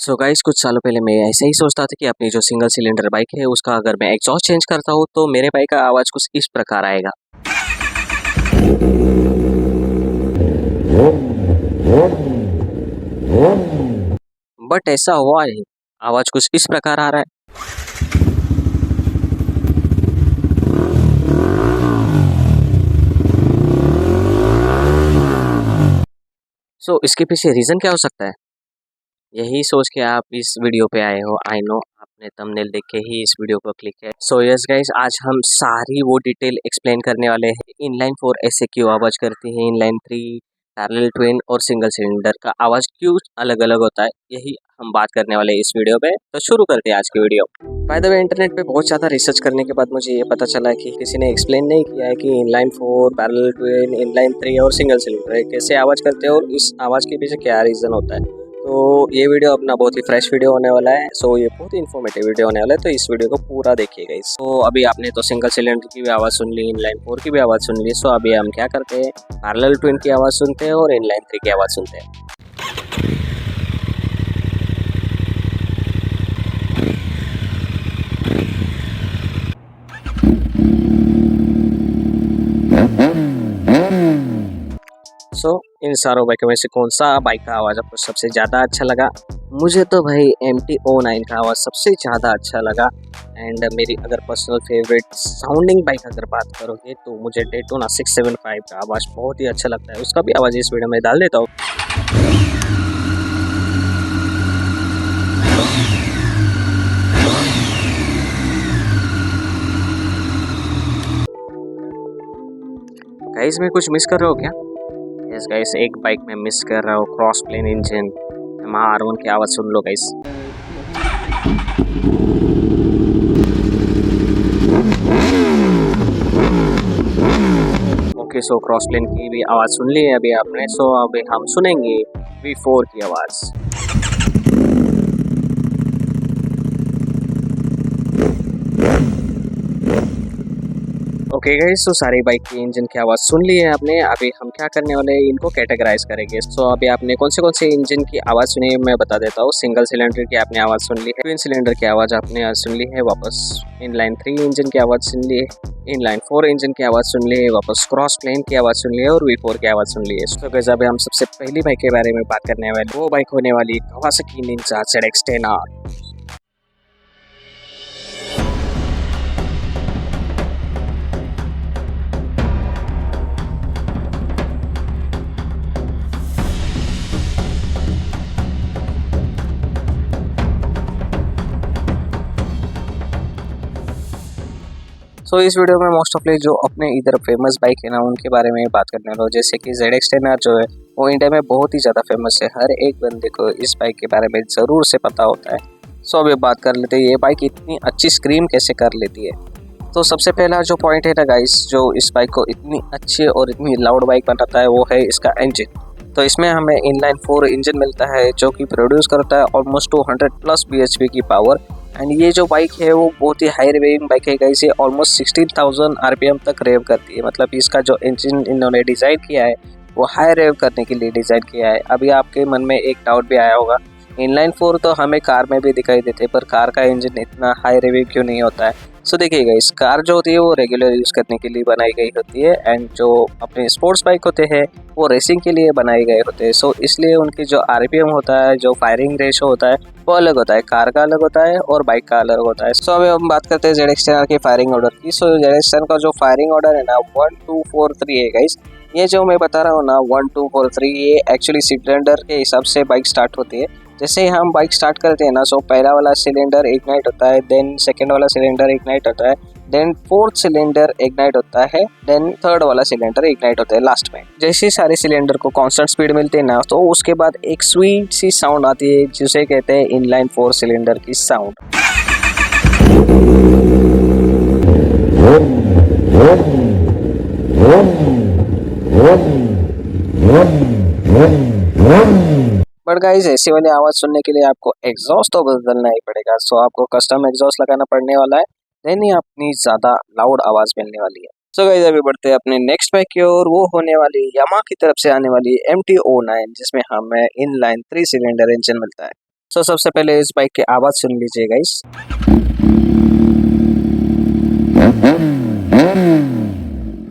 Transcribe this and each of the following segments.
So guys, कुछ सालों पहले मैं ऐसे ही सोचता था कि अपनी जो सिंगल सिलेंडर बाइक है उसका अगर मैं एग्जॉस्ट चेंज करता हूँ तो मेरे बाइक का आवाज़ कुछ इस प्रकार आएगा। बट ऐसा हुआ है, आवाज़ कुछ इस प्रकार आ रहा है। सो इसके पीछे रीज़न क्या हो सकता है? यही सोच के आप इस वीडियो पे आए हो। आई नो, आपने थंबनेल देख के ही इस वीडियो को क्लिक किया। सो यस गाइस, आज हम सारी वो डिटेल एक्सप्लेन करने वाले हैं। इनलाइन 4 ऐसे क्यों आवाज़ करती है, इनलाइन 3, पैरेलल ट्विन और सिंगल सिलेंडर का आवाज़ क्यों अलग अलग होता है, यही हम बात करने वाले हैं इस वीडियो पे। तो शुरू करते हैं आज की video. By the way, internet पे बहुत ज़्यादा रिसर्च करने के बाद मुझे ये पता चला कि किसी ने एक्सप्लेन नहीं किया है कि इनलाइन 4, पैरेलल ट्विन, इनलाइन 3 और सिंगल सिलेंडर कैसे आवाज़ करते हैं और इस आवाज़ के पीछे क्या रीज़न होता है। तो ये वीडियो अपना बहुत ही फ्रेश वीडियो होने वाला है। सो ये बहुत ही इन्फॉर्मेटिव वीडियो होने वाला है, तो इस वीडियो को पूरा देखिएगा। तो अभी आपने तो सिंगल सिलेंडर की भी आवाज़ सुन ली, इनलाइन 4 की भी आवाज़ सुन ली। सो अभी हम क्या करते हैं, पैरेलल ट्विन की आवाज़ सुनते हैं और इनलाइन 3 की आवाज़ सुनते हैं। सो इन सारों बाइकों में से कौन सा बाइक का आवाज़ आपको सबसे ज़्यादा अच्छा लगा? मुझे तो भाई MT-09 का आवाज़ सबसे ज़्यादा अच्छा लगा। एंड मेरी अगर पर्सनल फेवरेट साउंडिंग बाइक अगर बात करोगे तो मुझे डेटोना 675 का आवाज़ बहुत ही अच्छा लगता है। उसका भी आवाज़ इस वीडियो में डाल देता हूँ। गाइस, मैं कुछ मिस कर रहा हूँ क्या? यस गाइस, एक बाइक में मिस कर रहा हूँ, cross plane engine Yamaha R1 की आवाज़ सुन लो guys. Okay, so cross plane की भी आवाज़ सुन ली है अभी आपने। सो अभी हम सुनेंगे V4 की आवाज़। ओके गाइस, तो सारी बाइक की इंजन की आवाज़ सुन ली है आपने। अभी हम क्या करने वाले हैं, इनको कैटेगराइज करेंगे। सो अभी आपने कौन से इंजन की आवाज़ सुनी है मैं बता देता हूँ। सिंगल सिलेंडर की आपने आवाज़ सुन ली है, ट्विन सिलेंडर की आवाज़ आपने सुन ली है, वापस इनलाइन 3 इंजन की आवाज़ सुन ली है, इनलाइन 4 इंजन की आवाज़ सुन ली है, वापस क्रॉस प्लेन की आवाज़ सुन ली है और V4 की आवाज़ सुन ली है। तो गाइस, अभी हम सबसे पहली बाइक के बारे में बात करने वाले, वो बाइक होने वाली कावासाकी निंजा ZX-10R। सो इस वीडियो में मोस्ट ऑफली जो अपने इधर फेमस बाइक है ना, उनके बारे में बात करने वाला हूँ। जैसे कि ZX-10R जो है वो इंडिया में बहुत ही ज़्यादा फेमस है। हर एक बंदे को इस बाइक के बारे में ज़रूर से पता होता है। सो अभी बात कर लेते हैं, ये बाइक इतनी अच्छी स्क्रीम कैसे कर लेती है। तो सबसे पहला जो पॉइंट है ना गाइस, जो इस बाइक को इतनी अच्छी और इतनी लाउड बाइक बनाता है वो है इसका इंजन। तो इसमें हमें इनलाइन 4 इंजन मिलता है जो कि प्रोड्यूस करता है ऑलमोस्ट 200+ bhp की पावर। एंड ये जो बाइक है वो बहुत ही हाई रेविंग बाइक है गाइस। ये ऑलमोस्ट 16,000 RPM तक रेव करती है। मतलब इसका जो इंजन इन्होंने डिज़ाइन किया है वो हाई रेव करने के लिए डिज़ाइन किया है। अभी आपके मन में एक डाउट भी आया होगा, इनलाइन 4 तो हमें कार में भी दिखाई देते हैं, पर कार का इंजन इतना हाई रेविंग क्यों नहीं होता है? सो देखिएगा, इस कार जो होती है वो रेगुलर यूज़ करने के लिए बनाई गई होती है। एंड जो अपने स्पोर्ट्स बाइक होते हैं वो रेसिंग के लिए बनाए गए होते हैं। सो इसलिए उनकी जो RPM होता है, जो फायरिंग रेशो होता है वो अलग होता है। कार का अलग होता है और बाइक का अलग होता है। सो अभी हम बात करते हैं ZX-10R के फायरिंग ऑर्डर की। सो ZX-10R का जो फायरिंग ऑर्डर है ना 1 2 4 3 है गाइस। ये जो मैं बता रहा हूँ ना 1 2 4 3, ये एक्चुअली सिलेंडर के हिसाब से बाइक स्टार्ट होती है। जैसे ही हम बाइक स्टार्ट करते हैं ना, सो पहला वाला सिलेंडर इग्नाइट होता है, देन सेकंड वाला सिलेंडर इग्नाइट होता है, देन फोर्थ सिलेंडर इग्नाइट होता है, देन थर्ड वाला सिलेंडर इग्नाइट होता है लास्ट में। जैसे सारे सिलेंडर को कांस्टेंट स्पीड मिलती है ना, तो उसके बाद एक स्वीट सी साउंड आती है जिसे कहते हैं इनलाइन 4 सिलेंडर की साउंड। बट गाइस, ऐसी वाली आवाज़ सुनने के लिए आपको एग्जॉस्ट तो बदलना ही पड़ेगा। सो आपको कस्टम एग्जॉस्ट लगाना पड़ने वाला है, देन ही अपनी ज़्यादा लाउड आवाज़ मिलने वाली है। सो गाइस, अभी बढ़ते हैं अपने नेक्स्ट बाइक की ओर। वो होने वाली यामाहा की तरफ से आने वाली MT-09, जिसमें हमें इनलाइन 3 सिलेंडर इंजन मिलता है। सो सबसे पहले इस बाइक की आवाज़ सुन लीजिए गाइस।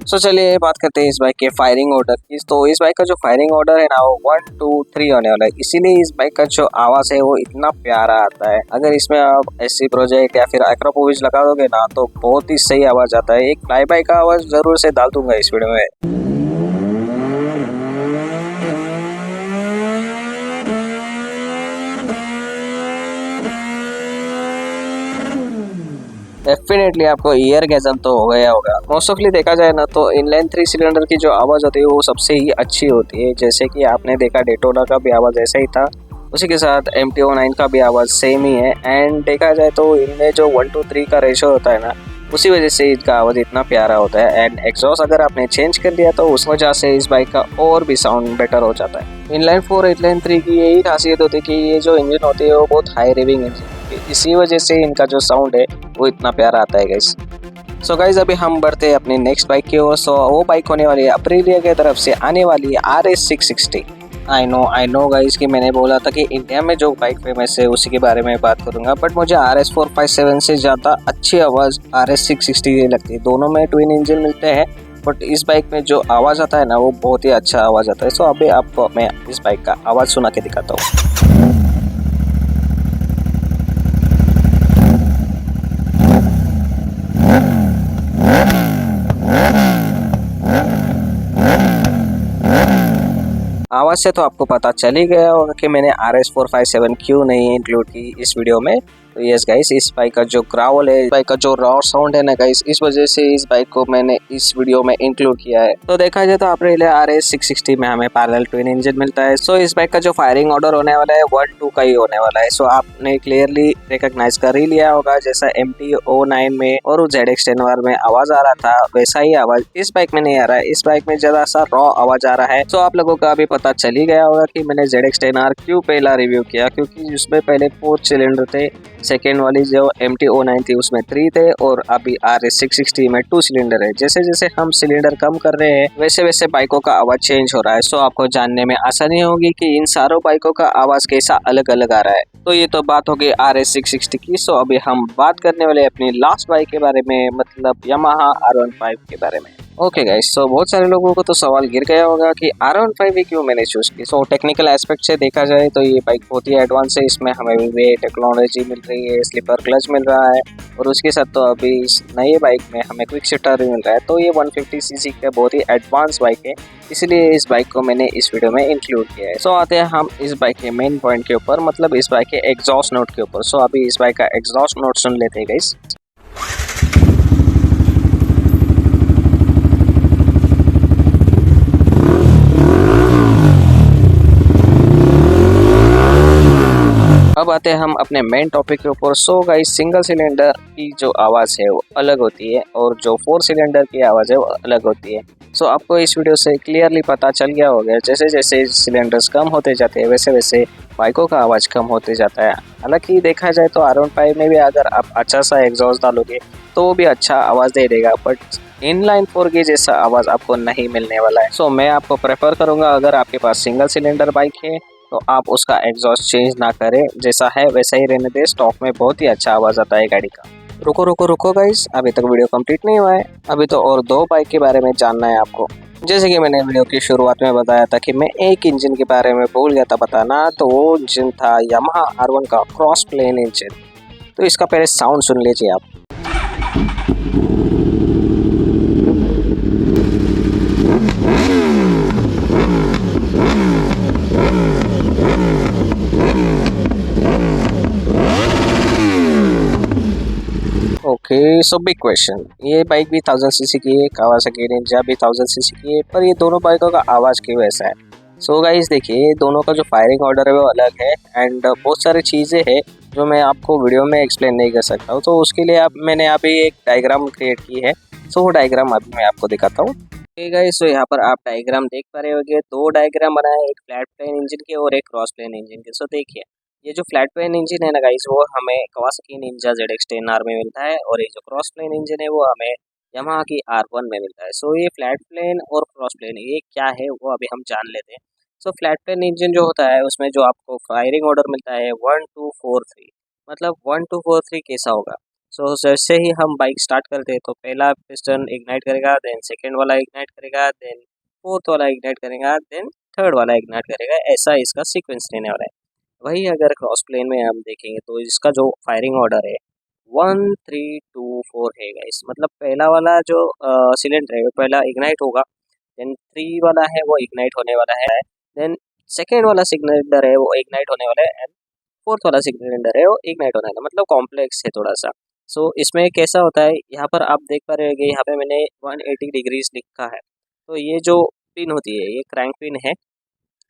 सो चलिए बात करते हैं इस बाइक के फायरिंग ऑर्डर की। तो इस बाइक का जो फायरिंग ऑर्डर है ना वो 1 2 3 होने वाला है, इसीलिए इस बाइक का जो आवाज़ है वो इतना प्यारा आता है। अगर इसमें आप एससी प्रोजेक्ट या फिर एक्रोपोविच लगा दोगे ना तो बहुत ही सही आवाज़ आता है। एक फ्लाई बाय का आवाज़ जरूर से डाल दूंगा इस वीडियो में। डेफिनेटली आपको ईयरगैज़म तो हो गया होगा। मोस्ट ऑफली देखा जाए ना तो इनलाइन 3 सिलेंडर की जो आवाज़ होती है वो सबसे ही अच्छी होती है। जैसे कि आपने देखा डेटोना का भी आवाज़ ऐसा ही था, उसी के साथ MT09 का भी आवाज़ सेम ही है। एंड देखा जाए तो इनमें जो 1 to 3 का रेशो होता है ना उसी वजह से इसका आवाज़ इतना प्यारा होता है। एंड एग्जॉस्ट अगर आपने चेंज कर दिया तो उस वजह से इस बाइक का और भी साउंड बेटर हो जाता है। इनलाइन 4 इनलाइन 3 की यही खासियत होती है कि ये जो इंजन होती है वो बहुत हाई रिविंग इंजन, इसी वजह से इनका जो साउंड है वो इतना प्यारा आता है गाइस। सो गाइस अभी हम बढ़ते हैं अपनी नेक्स्ट बाइक की ओर। सो वो बाइक होने वाली है अप्रिलिया की तरफ से आने वाली है RS660। आई नो गाइस कि मैंने बोला था कि इंडिया में जो बाइक फेमस है उसी के बारे में बात करूंगा, बट मुझे RS457 से ज़्यादा अच्छी आवाज़ RS660 की लगती है। दोनों में ट्विन इंजन मिलते हैं, बट इस बाइक में जो आवाज़ आता है ना वो बहुत ही अच्छा आवाज़ आता है। सो अभी आपको मैं इस बाइक का आवाज़ सुना के दिखाता हूँ। आवाज़ से तो आपको पता चल ही गया होगा कि मैंने RS457 क्यों नहीं इंक्लूड की इस वीडियो में। तो यस गाइस, इस बाइक का जो ग्राउल है, इस बाइक का जो रॉ साउंड है ना गाइस, इस वजह से इस बाइक को मैंने इस वीडियो में इंक्लूड किया है। तो देखा जाए तो अप्रिलिया RS660 में हमें पैरेलल ट्विन इंजन मिलता है। सो इस बाइक का जो फायरिंग ऑर्डर होने वाला है 1-2 का ही होने वाला है। सो आपने क्लियरली रिकॉग्नाइज कर ही लिया होगा, जैसा MT09 में और ZX10R में आवाज आ रहा था वैसा ही आवाज इस बाइक में नहीं आ रहा है। इस बाइक में ज्यादा सा रॉ आवाज आ रहा है। तो आप लोगों का अभी पता चल ही गया होगा कि मैंने ZX10R क्यों पहला रिव्यू किया, क्योंकि उसमें पहले 4 सिलेंडर थे, सेकेंड वाली जो MT09 थी उसमें 3 थे और अभी RS660 में 2 सिलेंडर है। जैसे जैसे हम सिलेंडर कम कर रहे हैं वैसे वैसे बाइकों का आवाज चेंज हो रहा है। सो आपको जानने में आसानी होगी कि इन सारों बाइकों का आवाज कैसा अलग अलग आ रहा है। तो ये तो बात होगी RS660 की। सो अभी हम बात करने वाले अपनी लास्ट बाइक के बारे में, मतलब यामाहा R15 के बारे में। ओके गाइस, सो बहुत सारे लोगों को तो सवाल गिर गया होगा कि R15 ही क्यों मैंने चूज की। सो टेक्निकल एस्पेक्ट से देखा जाए तो ये बाइक बहुत ही एडवांस है। इसमें हमें वे टेक्नोलॉजी मिल रही है, स्लीपर क्लच मिल रहा है और उसके साथ तो अभी इस नई बाइक में हमें क्विक शिफ्टर भी मिल रहा है। तो ये 150cc का बहुत ही एडवांस बाइक है, इसलिए इस बाइक को मैंने इस वीडियो में इंक्लूड किया है। सो आते हैं हम इस बाइक के मेन पॉइंट के ऊपर, मतलब इस बाइक के एग्जॉस्ट नोट के ऊपर। सो अभी इस बाइक का एग्जॉस्ट नोट सुन लेते हैं गाइस। अब आते हैं हम अपने मेन टॉपिक के ऊपर। सो गाइस, सिंगल सिलेंडर की जो आवाज़ है वो अलग होती है और जो 4 सिलेंडर की आवाज़ है वो अलग होती है। सो आपको इस वीडियो से क्लियरली पता चल गया होगा, जैसे जैसे सिलेंडर्स कम होते जाते हैं वैसे वैसे बाइकों का आवाज़ कम होते जाता है। हालांकि देखा जाए तो R15 में भी अगर आप अच्छा सा एग्जॉस्ट डालोगे तो वो भी अच्छा आवाज़ दे देगा, बट इनलाइन 4 के जैसा आवाज़ आपको नहीं मिलने वाला है। सो मैं आपको प्रेफर करूँगा, अगर आपके पास सिंगल सिलेंडर बाइक है तो आप उसका एग्जॉस्ट चेंज ना करें, जैसा है वैसा ही रहने दें। स्टॉक में बहुत ही अच्छा आवाज़ आता है गाड़ी का। रुको रुको रुको गाइस, अभी तक वीडियो कंप्लीट नहीं हुआ है। अभी तो और 2 बाइक के बारे में जानना है आपको। जैसे कि मैंने वीडियो की शुरुआत में बताया था कि मैं एक इंजन के बारे में भूल गया था बताना, तो वो इंजन था यामाहा R1 का क्रॉस प्लेन इंजन। तो इसका पहले साउंड सुन लीजिए आप। ओके, सो बिग क्वेश्चन, ये बाइक भी 1000cc की है, कावासाकी निंजा भी 1000cc की है, पर ये दोनों बाइकों का आवाज़ क्यों ऐसा है? सो गाइस देखिए, दोनों का जो फायरिंग ऑर्डर है वो अलग है एंड बहुत सारी चीज़ें हैं जो मैं आपको वीडियो में एक्सप्लेन नहीं कर सकता हूँ। तो उसके लिए मैंने अभी एक डायग्राम क्रिएट की है। सो वो डायग्राम अभी मैं आपको दिखाता हूँ। ओके गाइस, सो यहाँ पर आप डायग्राम देख पा रहे होंगे, 2 डायग्राम बनाए, एक फ्लैट प्लेन इंजन के और एक क्रॉस प्लेन इंजन के। सो देखिए, ये जो फ्लैट प्लेन इंजन है ना गाइस, वो हमें कवासाकी निंजा ZX10R में मिलता है और ये जो क्रॉस प्लेन इंजन है वो हमें यामाहा की R1 में मिलता है। सो ये फ्लैट प्लेन और क्रॉस प्लेन ये क्या है वो अभी हम जान लेते हैं। सो फ्लैट प्लेन इंजन जो होता है उसमें जो आपको फायरिंग ऑर्डर मिलता है 1 2 4 3, मतलब 1 2 4 3 कैसा होगा। सो जैसे ही हम बाइक स्टार्ट करते हैं तो पहला पिस्टन इग्नाइट करेगा, देन सेकेंड वाला इग्नाइट करेगा, देन फोर्थ वाला इग्नाइट करेगा, देन थर्ड वाला इग्नाइट करेगा। ऐसा इसका सीक्वेंस रहने वाला है। वही अगर क्रॉस प्लेन में हम देखेंगे तो इसका जो फायरिंग ऑर्डर है 1 3 2 4 है गाइस। मतलब पहला वाला जो सिलेंडर है वो पहला इग्नाइट होगा, देन 3 वाला है वो इग्नाइट होने वाला है, देन सेकेंड वाला सिलेंडर है वो इग्नाइट होने वाला है, एंड फोर्थ वाला सिलेंडर है वो इग्नाइट होने वाला है। मतलब कॉम्प्लेक्स है थोड़ा सा। सो इसमें कैसा होता है, यहाँ पर आप देख पा रहे होंगे, यहाँ पे मैंने 180 डिग्रीज लिखा है। तो ये जो पिन होती है ये क्रैंक पिन है।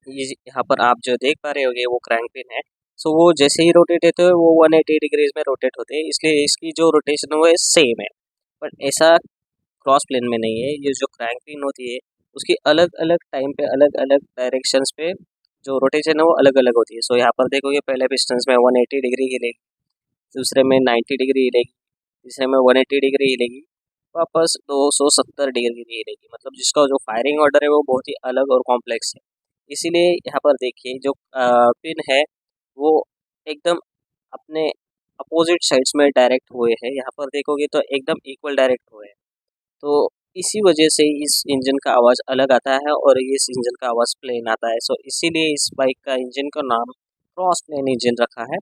ये यहाँ पर आप जो देख पा रहे होंगे वो क्रैंक पिन है। सो वो जैसे ही रोटेट होते हैं वो 180 डिग्रीज में रोटेट होते हैं, इसलिए इसकी जो रोटेशन है वो सेम है। बट ऐसा क्रॉस प्लेन में नहीं है। ये जो क्रैंक पिन होती है उसकी अलग अलग टाइम पे अलग अलग डायरेक्शंस पे जो रोटेशन है वो अलग अलग होती है। सो यहाँ पर देखोगे पहले पिस्टन्स में 180 डिग्री हिलेगी, दूसरे में 90 डिग्री हिलेगी, तीसरे में 180 डिग्री हिलेगी, वापस 270 डिग्री हिलेगी। मतलब जिसका जो फायरिंग ऑर्डर है वो बहुत ही अलग और कॉम्प्लेक्स है। इसीलिए यहाँ पर देखिए जो पिन है वो एकदम अपने अपोजिट साइड्स में डायरेक्ट हुए हैं। यहाँ पर देखोगे तो एकदम इक्वल डायरेक्ट हुए हैं। तो इसी वजह से इस इंजन का आवाज़ अलग आता है और इस इंजन का आवाज़ प्लेन आता है। सो इसीलिए इस बाइक का इंजन का नाम क्रॉस प्लेन इंजन रखा है।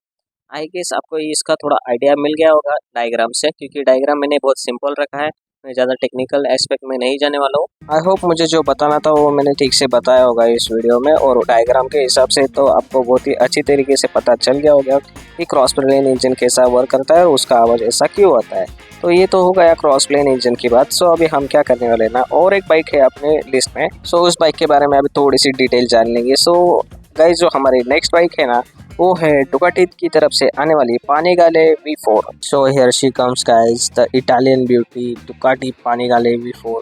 आई गेस आपको इसका थोड़ा आइडिया मिल गया होगा डायग्राम से, क्योंकि डायग्राम मैंने बहुत सिंपल रखा है। मैं ज़्यादा टेक्निकल एस्पेक्ट में नहीं जाने वाला हूँ। आई होप मुझे जो बताना था वो मैंने ठीक से बताया होगा इस वीडियो में, और डायग्राम के हिसाब से तो आपको बहुत ही अच्छी तरीके से पता चल गया होगा कि क्रॉस प्लेन इंजन कैसा वर्क करता है और उसका आवाज़ ऐसा क्यों आता है। तो ये तो हो गया क्रॉस प्लेन इंजन की बात। सो अभी हम क्या करने वाले ना, और एक बाइक है अपने लिस्ट में। सो उस बाइक के बारे में अभी थोड़ी सी डिटेल जान लेंगे। सो गाइस जो हमारी नेक्स्ट बाइक है ना वो है डुकाटी की तरफ से आने वाली Panigale V4। So here she comes guys, the Italian beauty Ducati Panigale V4।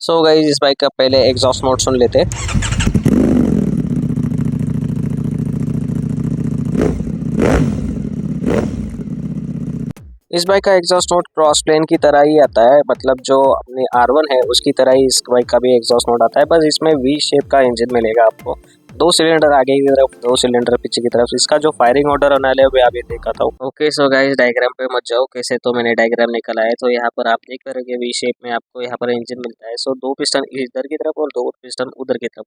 So guys इस बाइक का पहले एग्जॉस्ट नोट सुन लेते। इस बाइक का एग्जॉस्ट नोट क्रॉस प्लेन की तरह ही आता है। मतलब जो अपनी R1 है उसकी तरह ही इस बाइक का भी एग्जॉस्ट नोट आता है, बस इसमें V शेप का इंजन मिलेगा आपको। 2 सिलेंडर आगे की तरफ, 2 सिलेंडर पीछे की तरफ। इसका जो फायरिंग ऑर्डर होने वाला है वो अभी देखा था। ओके सो गाइस डायग्राम पे मत जाओ, कैसे तो मैंने डायग्राम निकाला है। तो यहाँ पर आप देख करोगे V शेप में आपको यहाँ पर इंजन मिलता है। सो 2 पिस्टन इधर की तरफ और 2 पिस्टन उधर की तरफ।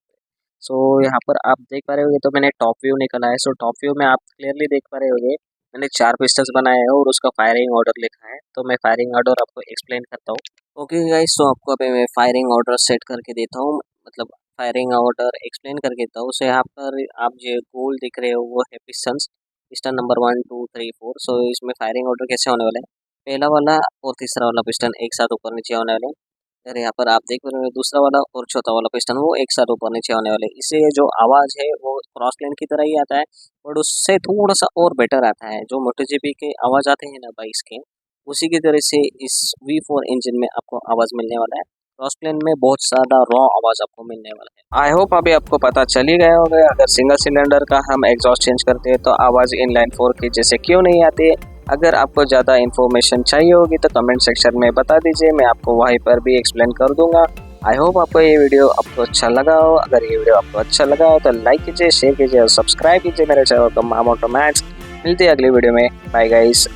सो यहाँ पर आप देख पा रहे होगे तो मैंने टॉप व्यू निकाला है। सो टॉप व्यू में आप क्लियरली देख पा रहे होगे मैंने 4 पिस्टल्स बनाए हैं और उसका फायरिंग ऑर्डर लिखा है। तो मैं फायरिंग ऑर्डर आपको एक्सप्लेन करता हूँ। ओके गाइस तो आपको अभी मैं फायरिंग ऑर्डर सेट करके देता हूँ, मतलब फायरिंग ऑर्डर एक्सप्लेन करके देता हूँ। सो यहाँ पर आप जो गोल दिख रहे हो वो है पिस्टन्स, पिस्टन नंबर 1 2 3 4। सो इसमें फायरिंग ऑर्डर कैसे होने वाला है, पहला वाला और तीसरा वाला पिस्टन एक साथ ऊपर नीचे होने वाले हैं। फिर यहाँ पर आप देख रहे हो दूसरा वाला और चौथा वाला पिस्टन वो एक साथ ऊपर नीचे होने वाले। इससे जो आवाज़ है वो क्रॉस प्लेन की तरह ही आता है, और उससे थोड़ा सा और बेटर आता है। जो MotoGP के आवाज़ आते हैं ना बाइक्स के, उसी की तरह से इस V4 इंजन में आपको आवाज़ मिलने वाला है। क्रॉस प्लेन में बहुत ज़्यादा रॉ आवाज़ आपको मिलने वाला है। आई होप अभी आपको पता चल ही गया होगा अगर सिंगल सिलेंडर का हम एग्जॉस्ट चेंज करते हैं तो आवाज़ इनलाइन 4 की जैसे क्यों नहीं आती है। अगर आपको ज़्यादा इन्फॉर्मेशन चाहिए होगी तो कमेंट सेक्शन में बता दीजिए, मैं आपको वहीं पर भी एक्सप्लेन कर दूंगा। आई होप आपको ये वीडियो आपको अच्छा लगा हो। अगर ये वीडियो आपको अच्छा लगा हो तो लाइक कीजिए, शेयर कीजिए और सब्सक्राइब कीजिए मेरे चैनल को मामोटो मैक्स। मिलते हैं अगली वीडियो में। Bye guys.